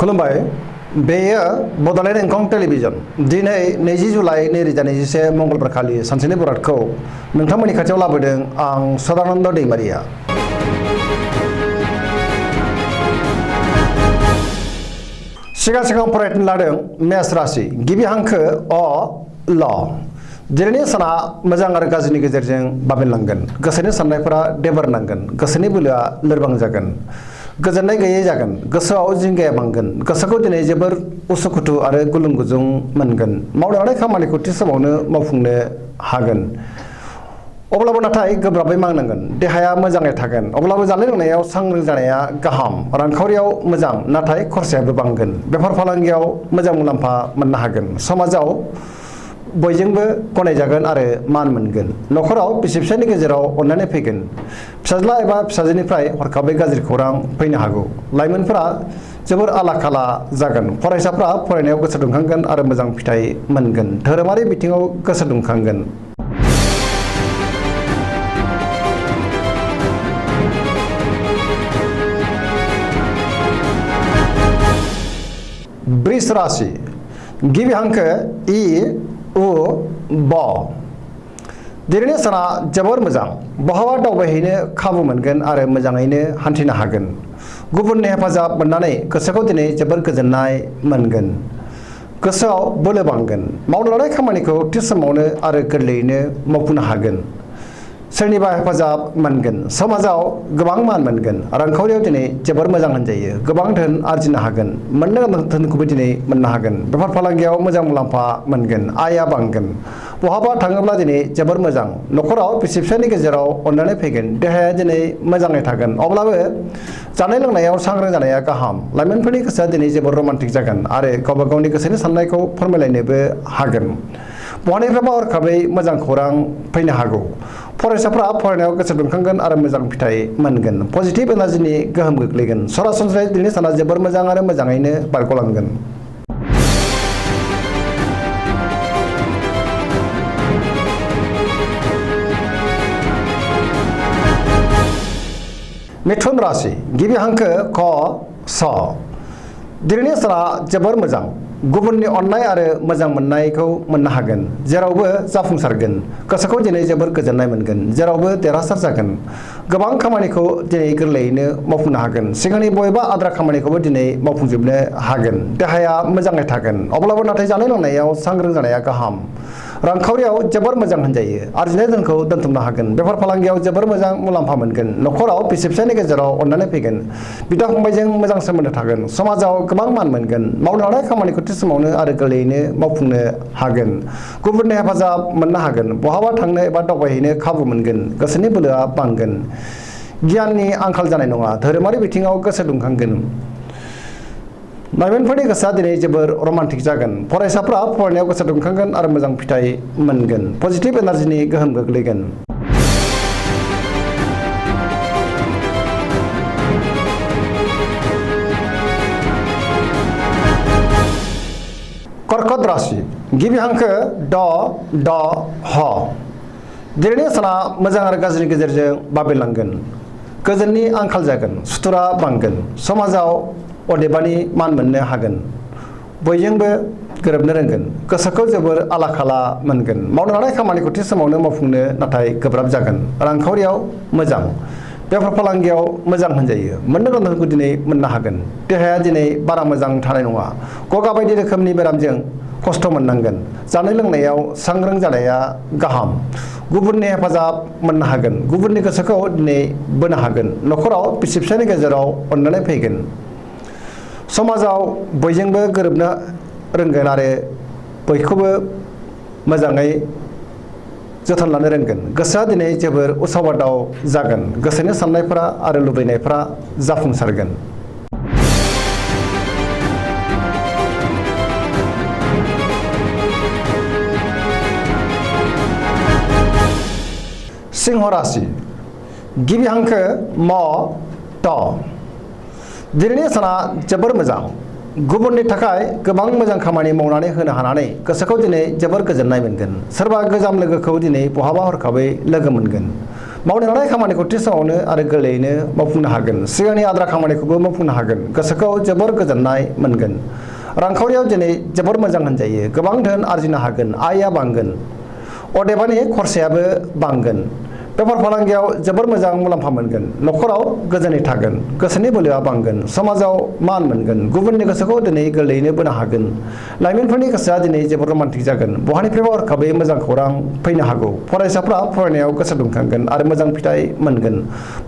खुलुमबाय बेयो बड'लेण्ड इंखं टेलिभिजन दिनै 20 जुलाइ 2021 मंगलबार खालि सानसेनि बरादखौ नोंथांमोननि खाथियाव लाबोदों आं सदानन्द दैमारिया। सिगां फरायनो लादों मेष राशि गिबि हांखो अ ल दिनैनि साना मोजां आरो गाज्रिनि गेजेरजों बाबेनलांगोन। गोसोनि साननायफोरा देबोरनांगोन। गोसोनि बोलोआ लोरबां जागोन। गोजोननाय गैयै जागोन। गोसोआव जिंगाया बांगोन। गोसोखौ दिनै जोबोर उसुखुथु आरो गुलुं गुजुं मोनगोन। मावनो हानाय खामानिखौ थि समावनो मावफुंनो हागोन। अब्लाबो नाथाय गोब्राबै मावनांगोन। देहाया मोजाङै थागोन। अब्लाबो जानाय लोंनायाव सांग्रां जानाया गाहाम। रांखावरियाव मोजां नाथाय खरसायाबो बांगोन। बेफार फालांगियाव मोजां मुलाम्फा मोननो हागोन। समाजाव बयजोंबो गनायजागोन आरो मान मोनगोन। नखराव बिसि फिसायनि गेजेराव अननानै फैगोन। फिसाज्ला एबा फिसाजोनिफ्राय हरखाबै गाज्रि खौरां फैनो हागौ। लाइमोनफोरा जोबोर आला खाला जागोन। फरायसाफ्रा फरायनायाव गोसो दुंखांगोन आरो मोजां फिथाइ मोनगोन। धोरोमारि बिथिङाव गोसो दुंखांगोन। वृष राशि गिबि हांखो इ उ ब दिनैनि साना जोबोर मोजां। बहाबा दावबायहैनो खाबु मोनगोन आरो मोजाङैनो हान्थिनो हागोन। गुबुननि हेफाजाब मोननानै गोसोखौ दिनै जोबोर गोजोननाय मोनगोन। गोसोआव बोलो बांगोन। मावनो लानाय खामानिखौ थि समावनो आरो गोरलैयैनो मावफुंनो हागोन। सोरनिबा हेफाजाब मोनगोन। समाजाव गोबां मान मोनगोन। रांखावरियाव दिनै जोबोर मोजां होनजायो। गोबां धोन आरजिनो हागोन। मोननो गोनां धोनखौबो दिनै मोननो हागोन। बेफार फालांगियाव मोजां मुलाम्फा मोनगोन। आयआ बांगोन। बहाबा थाङोब्ला दिनै जोबोर मोजां। नखराव बिसि फिसायनि गेजेराव अननानै फैगोन। देहाया दिनै मोजाङै थागोन। अब्लाबो जानाय लोंनायाव सांग्रां जानाया गाहाम। लाइमोनफोरनि गोसोआ दिनै जोबोर रमान्टिक जागोन आरो गावबा गावनि गोसोनि साननायखौ फोरमायलायनोबो हागोन। बहानिफ्रायबा हरखाबै मोजां खौरां फैनो हागौ। फरायसाफ्रा फरायनायाव गोसो दुंखांगोन आरो मोजां फिथाइ मोनगोन। पजिटिभ एनार्जिनि गोहोम गोग्लैगोन। सरासनस्रायै दिनैनि साना जोबोर मोजां आरो मोजाङैनो बारग'लांगोन। मिथुन राशि गिबि हांखो क स दिनैनि साना जोबोर मोजां। गुबुननि अननाय आरो मोजां मोननायखौ मोननो हागोन। जेरावबो जाफुंसारगोन। गोसोखौ दिनै जोबोर गोजोननाय मोनगोन। जेरावबो देरहासार जागोन। गोबां खामानिखौ दिनै गोरलैयैनो मावफुंनो हागोन। सिगांनि बबेबा आद्रा खामानिखौबो दिनै मावफुंजोबनो हागोन। देहाया मोजाङै थागोन। अब्लाबो नाथाय जानाय लोंनायाव सांग्रां जानाया गाहाम। रांखावरियाव जोबोर मोजां होनजायो। आरजिनाय धोनखौ दोनथुमनो हागोन। बेफार फालांगियाव जोबोर मोजां मुलाम्फा मोनगोन। नखराव बिसि फिसायनि गेजेराव अननानै फैगोन। बिदा फंबायजों मोजां सोमोन्दो थागोन। समाजाव गोबां मान मोनगोन। मावनो हानाय खामानिखौ थि समावनो आरो गोरलैयैनो मावफुंनो हागोन। गुबुननि हेफाजाब मोननो हागोन। बहाबा थांनो एबा दावबायहैनो खाबु मोनगोन। गोसोनि बोलोआ बांगोन। गियाननि आंखाल जानाय नङा। धोरोमारि बिथिङाव गोसो दुंखांगोन। लाइमोनफोरनि गोसोआ दिनै जोबोर रमान्टिक जागोन। फरायसाफ्रा फरायनायाव गोसो दुंखांगोन आरो मोजां फिथाइ मोनगोन। पजिटिभ एनार्जिनि गोहोम गोग्लैगोन। कर्कट राशि गिबि हांखो ड ड ह दिनैनि साना मोजां आरो गाज्रिनि गेजेरजों बाबेनलांगोन। गोजोननि आंखाल जागोन। सुथुरा बांगोन। समाजाव अदेबानि मान मोननो हागोन। बयजोंबो गोरोबनो रोंगोन। गोसोखौ जोबोर आला खाला मोनगोन। मावनो हानाय खामानिखौ थि समावनो मावफुंनो नाथाय गोब्राब जागोन। रांखावरियाव मोजां। बेफार फालांगियाव मोजां होनजायो। मोननो गोनांखौ दिनै मोननो हागोन। देहाया दिनै बारा मोजां थानाय नङा। गगा बायदि रोखोमनि बेरामजों खस्थ' मोननांगोन। जानाय लोंनायाव सांग्रां जानाया गाहाम। गुबुननि हेफाजाब मोननो हागोन। गुबुननि गोसोखौ दिनै बोनो हागोन। नखराव बिसि फिसायनि गेजेराव अननानै फैगोन। समाजाव बयजोंबो गोरोबनो रोंगोन आरो बयखौबो मोजाङै जोथोन लानो रोंगोन। गोसोआ दिनै जोबोर उसाव बादाव जागोन। गोसोनि साननायफोरा आरो लुबैनायफोरा जाफुंसारगोन। सिंह राशि गिबि हांखो म ट दिनैनि साना जोबोर मोजां। गुबुननि थाखाय गोबां मोजां खामानि मावनानै होनो हानानै गोसोखौ दिनै जोबोर गोजोननाय मोनगोन। सोरबा गोजाम लोगोखौ दिनै बहाबा हरखाबै लोगो मोनगोन। मावनो लानाय खामानिखौ थि समावनो आरो गोरलैयैनो मावफुंनो हागोन सिगांनि आद्रा खामानिखौबो मावफुंनो हागोन गोसोखौ जोबोर गोजोननाय मोनगोन रांखावरियाव दिनै जोबोर मोजां होनजायो गोबां धोन आरजिनो हागोन आयआ बांगोन अदेबानि खरसायाबो बांगोन बेफार फालांगियाव जोबोर मोजां मुलाम्फा मोनगोन नखराव गोजोनै थागोन गोसोनि बोलोआ बांगोन समाजाव मान मोनगोन गुबुननि गोसोखौ दिनै गोरलैयैनो बोनो हागोन लाइमोनफोरनि गोसोआ दिनै जोबोर रमान्टिक जागोन बहानिफ्रायबा हरखाबै मोजां खौरां फैनो हागौ फरायसाफ्रा फरायनायाव गोसो दुंखांगोन आरो मोजां फिथाइ मोनगोन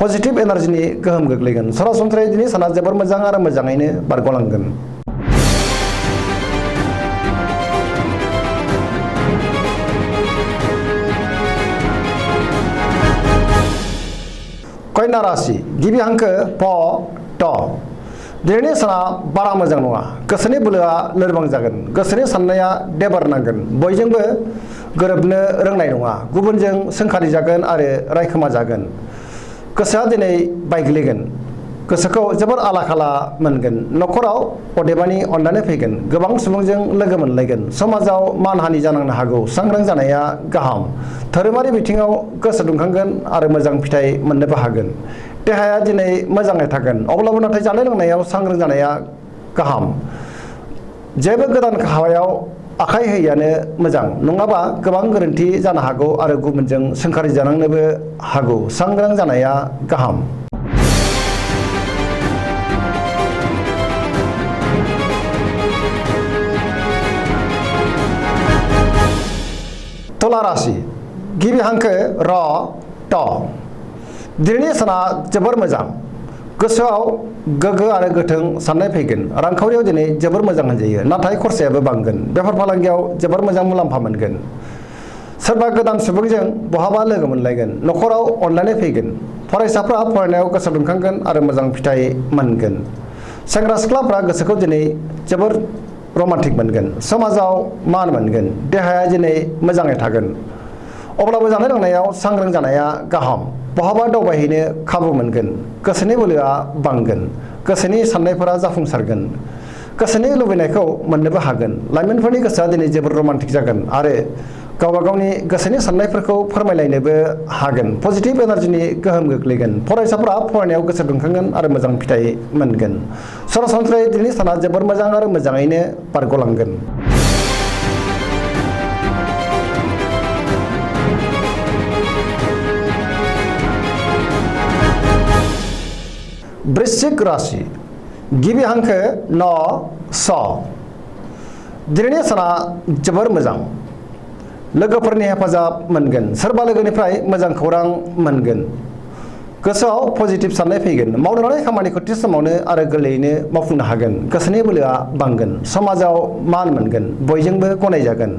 पजिटिभ एनार्जिनि गोहोम गोग्लैगोन सरासनस्रायै दिनै साना जोबोर मोजां आरो मोजाङैनो बारग'लांगोन कन्या राशि गिबि हांखो प ट दिनैनि साना बारा मोजां नङा गोसोनि बोलोआ लोरबां जागोन गोसोनि साननाया देबार नांगोन बयजोंबो गोरोबनो रोंनाय नङा गुबुनजों सोंखारि जागोन आरो रायखोमा जागोन गोसोआ दिनै बायग्लिगोन गोसोखौ जोबोर आला खाला मोनगोन नखराव अदेबानि अननानै फैगोन गोबां सुबुंजों लोगो मोनलायगोन समाजाव मानहानि जानांनो हागौ सांग्रां जानाया गाहाम धोरोमारि बिथिङाव गोसो दुंखांगोन आरो मोजां फिथाइ मोननोबो हागोन देहाया दिनै मोजाङै थागोन अब्लाबो नाथाय जानाय लोंनायाव सांग्रां जानाया गाहाम जेबो गोदान हाबायाव आखाइ होयैआनो मोजां नङाबा गोबां गोरोन्थि जानो हागौ आरो गुबुनजों सोंखारि जानांनोबो हागौ सांग्रां जानाया गाहाम तुला राशि गिबि हांखो र ट दिनैनि साना जोबोर मोजां गोसोआव गोग्गो आरो गोथों साननाय फैगोन रांखावरियाव दिनै जोबोर मोजां होनजायो नाथाय खरसायाबो बांगोन बेफार फालांगियाव जोबोर मोजां मुलाम्फा मोनगोन सोरबा गोदान सुबुंजों बहाबा लोगो मोनलायगोन नखराव अनलायनाय फैगोन फरायसाफ्रा फरायनायाव गोसो दुंखांगोन आरो मोजां फिथाइ मोनगोन सेंग्रा सिख्लाफ्रा गोसोखौ दिनै जोबोर रमान्टिक मोनगोन समाजाव मान मोनगोन देहाया दिनै मोजाङै थागोन अब्लाबो जानाय लोंनायाव सांग्रां जानाया गाहाम बहाबा दावबायहैनो खाबु मोनगोन गोसोनि बोलोआ बांगोन गोसोनि साननायफोरा जाफुंसारगोन गोसोनि लुबैनायखौ मोननोबो हागोन लाइमोनफोरनि गोसोआ दिनै जोबोर रमान्टिक जागोन आरो गावबा गावनि गोसोनि साननायफोरखौ फोरमायलायनोबो हागोन पजिटिभ एनार्जिनि गोहोम गोग्लैगोन फरायसाफ्रा फरायनायाव गोसो दुंखांगोन आरो मोजां फिथाइ मोनगोन सरासनस्रायै दिनैनि साना जोबोर मोजां आरो मोजाङैनो बारग'लांगोन वृश्चिक राशि गिबि हांखो न स दिनैनि साना जोबोर मोजां लोगोफोरनि हेफाजाब मोनगोन सोरबा लोगोनिफ्राय मोजां खौरां मोनगोन गोसोआव पजिटिभ साननाय फैगोन मावनो लानाय खामानिखौ थि समावनो आरो गोरलैयैनो मावफुंनो हागोन गोसोनि बोलोआ बांगोन समाजाव मान मोनगोन बयजोंबो गनायजागोन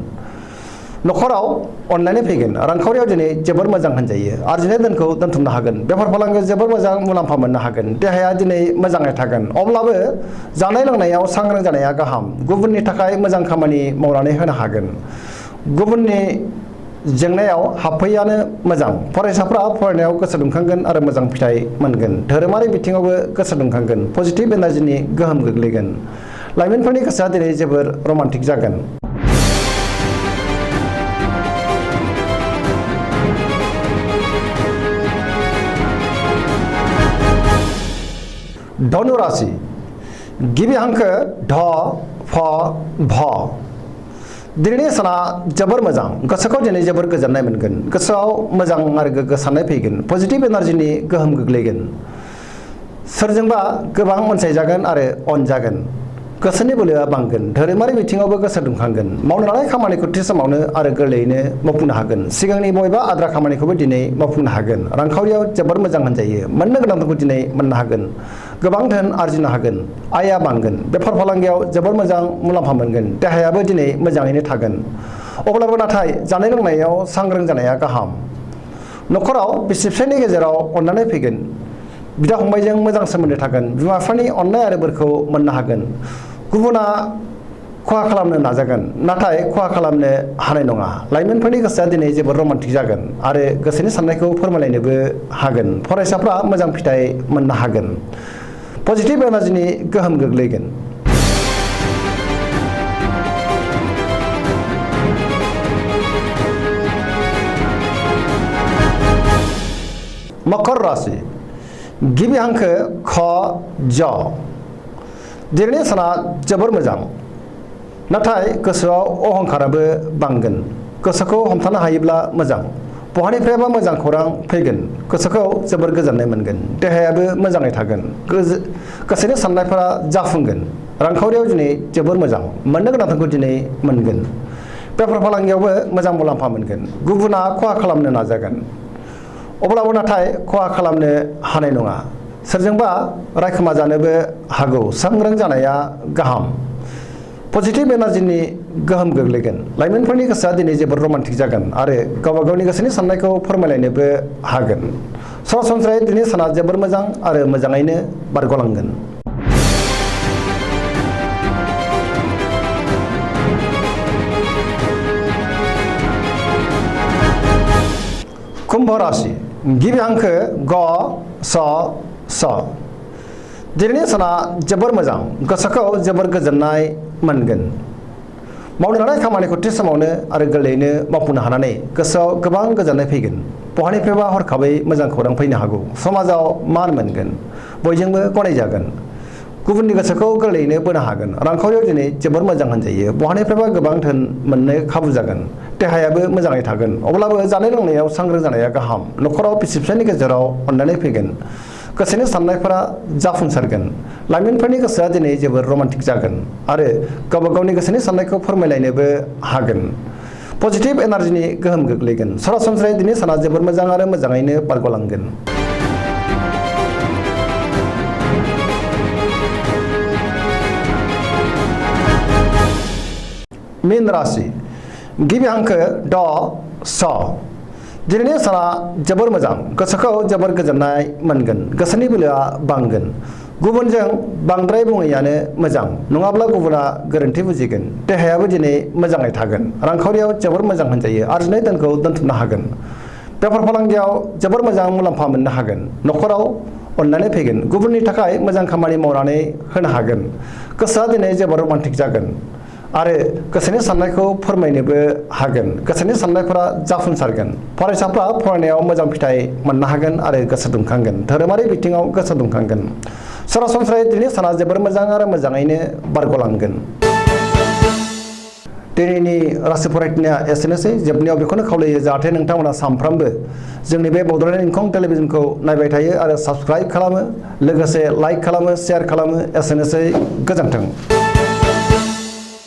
नखराव अनलायनाय फैगोन रांखावरियाव दिनै जोबोर मोजां होनजायो आरजिनाय धोनखौ दोनथुमनो हागोन बेफार फालांगियाव जोबोर मोजां मुलाम्फा मोननो हागोन देहाया दिनै मोजाङै थागोन अब्लाबो जानाय लोंनायाव सांग्रां जानाया गाहाम गुबुननि थाखाय मोजां खामानि मावनानै होनो हागोन गुबुननि जेंनायाव हाबफैयानो मोजां फरायसाफ्रा फरायनायाव गोसो दुंखांगोन आरो मोजां फिथाइ मोनगोन धोरोमारि बिथिङावबो गोसो दुंखांगोन पजिटिभ एनार्जिनि गोहोम गोग्लैगोन लाइमोनफोरनि गोसोआ दिनै जोबोर रमान्टिक जागोन धनु राशि गिबि हांखो ढ फ भ दिनैनि साना जोबोर मोजां गोसोखौ दिनै जोबोर गोजोननाय मोनगोन गोसोआव मोजां आरो गोग्गो साननाय फैगोन पजिटिभ एनार्जिनि गोहोम गोग्लैगोन सोरजोंबा गोबां अनसायजागोन आरो अनजागोन गोसोनि बोलोआ बांगोन धोरोमारि बिथिङावबो गोसो दुंखांगोन मावनो लानाय खामानिखौ थि समावनो आरो गोरलैयैनो मावफुंनो हागोन सिगांनि बबेबा आद्रा खामानिखौबो दिनै मावफुंनो हागोन रांखावरियाव जोबोर मोजां होनजायो मोननो गोनांखौ दिनै मोननो हागोन गोबां धोन आरजिनो हागोन आयआ बांगोन बेफार फालांगियाव जोबोर मोजां मुलाम्फा मोनगोन देहायाबो दिनै मोजाङैनो थागोन अब्लाबो नाथाय जानाय लोंनायाव सांग्रां जानाया गाहाम नखराव बिसि फिसायनि गेजेराव अननानै फैगोन बिदा फंबायजों मोजां सोमोन्दो थागोन बिमा बिफानि अननाय आरो बोरखौ मोननो हागोन गुबुना खहा खालामनो नाजागोन नाथाय खहा खालामनो हानाय नङा लाइमोनफोरनि गोसोआ दिनै जोबोर रमान्टिक जागोन आरो गोसोनि साननायखौ फोरमायलायनोबो हागोन फरायसाफ्रा मोजां फिथाइ मोननो हागोन पजिटिभ एनार्जिनि गोहोम गोग्लैगोन मकर राशि गिबि हांखो ख ज दिनैनि साना जोबोर मोजां नाथाय गोसोआव अहंखाराबो बांगोन गोसोखौ हमथानो हायोब्ला मोजां बहानिफ्रायबा मोजां खौरां फैगोन गोसोखौ जोबोर गोजोननाय मोनगोन देहायाबो मोजाङै थागोन गोसोनि साननायफोरा जाफुंगोन रांखावरियाव दिनै जोबोर मोजां मोननो गोनांखौ दिनै मोनगोन बेफार फालांगियावबो मोजां मुलाम्फा मोनगोन गुबुना खहा खालामनो नाजागोन अब्लाबो नाथाय खहा खालामनो हानाय नङा सोरजोंबा रायखोमा जानोबो हागौ सांग्रां जानाया गाहाम पजिटिभ एनार्जिनि गोहोम गोग्लैगोन लाइमोनफोरनि गोसोआ दिनै जोबोर रमान्टिक जागोन आरो गावबा गावनि गोसोनि साननायखौ फोरमायलायनोबो हागोन सरासनस्रायै दिनै साना जोबोर मोजां आरो मोजाङैनो बारग'लांगोन कुम्भ राशि गिबि हांखो ग स स दिनैनि साना जोबोर मोजां गोसोखौ जोबोर गोजोननाय मोनगोन मावनो लानाय खामानिखौ थि समावनो आरो गोरलैयैनो मावफुंनो हानानै गोसोआव गोबां गोजोननाय फैगोन बहानिफ्रायबा हरखाबै मोजां खौरां फैनो हागौ समाजाव मान मोनगोन बयजोंबो गनायजागोन गुबुननि गोसोखौ गोरलैयैनो बोनो हागोन रांखावरियाव दिनै जोबोर मोजां होनजायो बहानिफ्रायबा गोबां धोन मोननो खाबु जागोन देहायाबो मोजाङै थागोन अब्लाबो जानाय लोंनायाव सांग्रां जानाया गाहाम न'खराव बिसि फिसायनि गेजेराव अननानै फैगोन गोसोनि साननायफोरा जाफुंसारगोन लाइमोनफोरनि गोसोआ दिनै जोबोर रमान्टिक जागोन आरो गावबा गावनि गोसोनि साननायखौ फोरमायलायनोबो हागोन पजिटिभ एनार्जिनि गोहोम गोग्लैगोन सरासनस्रायै दिनै साना जोबोर मोजां आरो मोजाङैनो बारग'लांगोन मीन राशि गिबि हांखो ड स दिनैनि साना जोबोर मोजां गोसोखौ जोबोर गोजोननाय मोनगोन गोसोनि बोलोआ बांगोन गुबुनजों बांद्राय बुङैयानो मोजां नङाब्ला गुबुना गोरोन्थि बुजिगोन देहायाबो दिनै मोजाङै थागोन रांखावरियाव जोबोर मोजां होनजायो आरजिनाय धोनखौ दोनथुमनो हागोन बेफार फालांगियाव जोबोर मोजां मुलाम्फा मोननो हागोन न'खराव अननानै फैगोन गुबुननि थाखाय मोजां खामानि मावनानै होनो हागोन गोसोआ दिनै जोबोर रमान्टिक जागोन आरो गोसोनि साननायखौ फोरमायनोबो हागोन गोसोनि साननायफोरा जाफुंसारगोन फरायसाफ्रा फरायनायाव मोजां फिथाइ मोननो हागोन आरो गोसो दुंखांगोन धोरोमारि बिथिङाव गोसो दुंखांगोन सरासनस्रायै दिनै साना जोबोर मोजां आरो मोजाङैनो बारग'लांगोन दिनैनि राशि फरायनाया एसेनोसै जोबनायाव बेखौनो खावलायो जाहाथे नोंथांमोना सानफ्रामबो जोंनि बे बड'लेण्ड इंखं टेलिभिजनखौ नायबाय थायो आरो साबस्क्राइब खालामो लोगोसे लाइक खालामो शेयार खालामो एसेनोसै गोजोन्थों